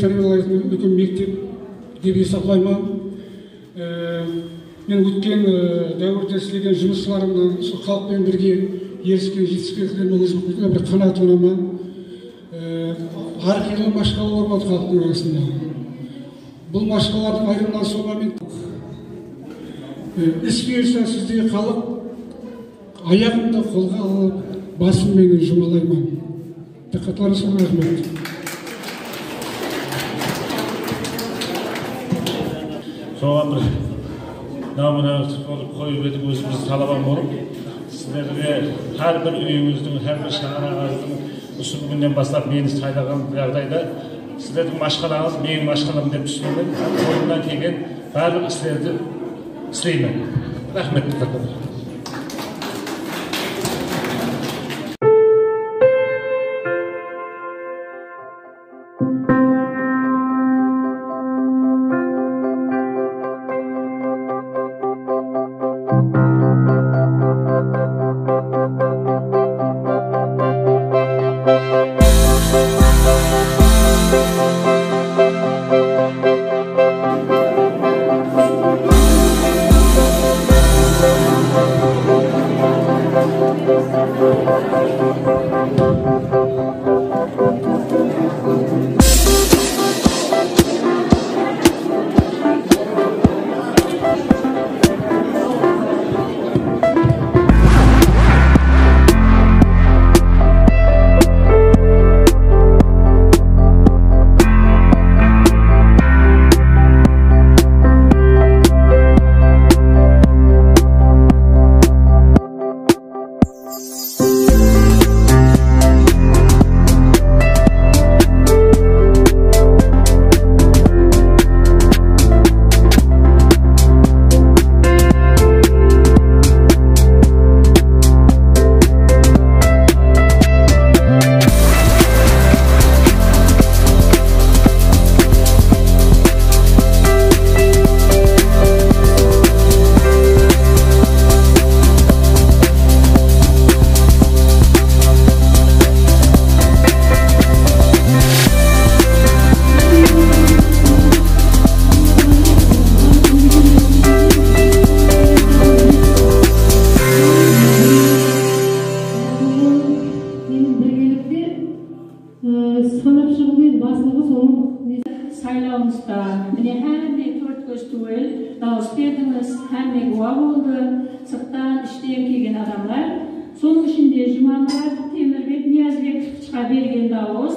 тәрбиелейтін үлкен мектеп деп есептаймын. Мен өткен дәуірде істеген жұмысшыларымнан халықпен бірге еріскен жетістіктеріме өзім бір қанағаттанамын. Әрқилы машқалар бар халықтың арасында. Бұл машқалардың айырымынан соңға мен іс бұйырса сіздегі халық аяғымды қолға алып, басыммен жұмалаймын. Диққатларыңызға рахмет. Соған бір намына қойып едік, өзіміз талабан болып, сіздерге әрбір үйіңіздің, әрбір шаңырағыңыздың осы күннен бастап мені сайлаған жағдайда сіздердің машқалаңыз менің машқалам деп түсінемін. Қолымнан келген барлық істерді істеймін. Рахмет. Saylavımızda hem dört göz tuval, dağız verdiniz, hem de guva oldu, sıktan işleyen kelgen adamlar. Sonun içinde Jumanlar, Temirbek, Niyazbek çıka bergen dağız,